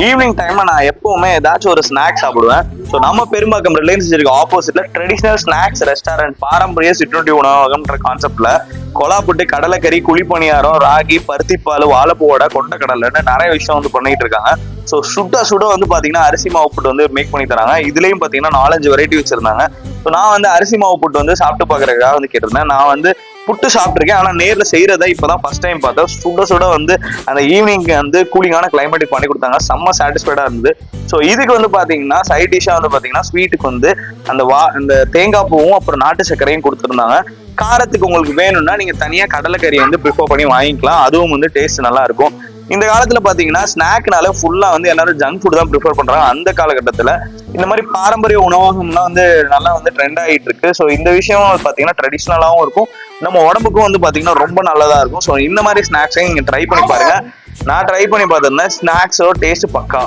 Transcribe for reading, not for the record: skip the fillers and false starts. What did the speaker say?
Evening டைம்ல நான் எப்பவுமே ஏதாச்சும் ஒரு ஸ்நாக்ஸ் சாப்பிடுவேன். ஸோ நம்ம பெரும்பாக்கம் ரிலையன்ஸ் இருக்கு ஆப்போசிட்ல ட்ரெடிஷனல் ஸ்நாக்ஸ் ரெஸ்டாரண்ட் பாரம்பரிய சிற்றுண்டி உணவகம்ன்ற கான்செப்ட்ல கொலாப்புட்டு கடலைக்கறி குழிப்பணியாரம் ராகி பருத்திப்பால் வாழைப்பூவோட கொண்டக்கடலைன்னு நிறைய விஷயம் வந்து பண்ணிட்டு இருக்காங்க. ஸோ சுட சுட வந்து பாத்தீங்கன்னா அரிசி மாவு புட்டு வந்து மேக் பண்ணி தராங்க. இதுலயும் பாத்தீங்கன்னா 4-5 வெரைட்டி வச்சிருந்தாங்க. ஸோ நான் வந்து அரிசி மாவு புட்டு வந்து சாப்பிட்டு பாக்குறதுக்காக வந்து கேட்டிருந்தேன். நான் வந்து புட்டு சாப்பிட்டுருக்கேன், ஆனா நேர்ல செய்யறதா இப்பதான் ஃபர்ஸ்ட் டைம் பார்த்தேன். சுட சுட வந்து அந்த ஈவினிங் வந்து கூலிங்கான கிளைமேட்டுக்கு பண்ணி கொடுத்தாங்க. செம்ம சாட்டிஸ்ஃபைடா இருந்தது. ஸோ இதுக்கு வந்து பாத்தீங்கன்னா சைட் டிஷ்ஷா வந்து பாத்தீங்கன்னா ஸ்வீட்டுக்கு வந்து அந்த தேங்காய் பூவும் அப்புறம் நாட்டு சர்க்கரையும் கொடுத்துருந்தாங்க. காரத்துக்கு உங்களுக்கு வேணும்னா நீங்க தனியா கடலைக்கறி வந்து ப்ரிஃபர் பண்ணி வாங்கிக்கலாம். அதுவும் வந்து டேஸ்ட் நல்லா இருக்கும். இந்த காலத்துல பாத்தீங்கன்னா ஸ்நாக்னால ஃபுல்லா வந்து எல்லாரும் ஜங்க் ஃபுட் தான் ப்ரிஃபர் பண்றாங்க. அந்த காலகட்டத்துல இந்த மாதிரி பாரம்பரிய உணவகம்லாம் வந்து நல்லா வந்து ட்ரெண்ட் ஆகிட்டு இருக்கு. ஸோ இந்த விஷயம் பாத்தீங்கன்னா ட்ரெடிஷ்னலாவும் இருக்கும், நம்ம உடம்புக்கும் வந்து பாத்தீங்கன்னா ரொம்ப நல்லதா இருக்கும். ஸோ இந்த மாதிரி ஸ்நாக்ஸையும் நீங்க ட்ரை பண்ணி பாருங்க. நான் ட்ரை பண்ணி பார்த்திருந்தேன். ஸ்நாக்ஸோ டேஸ்ட் பக்கா.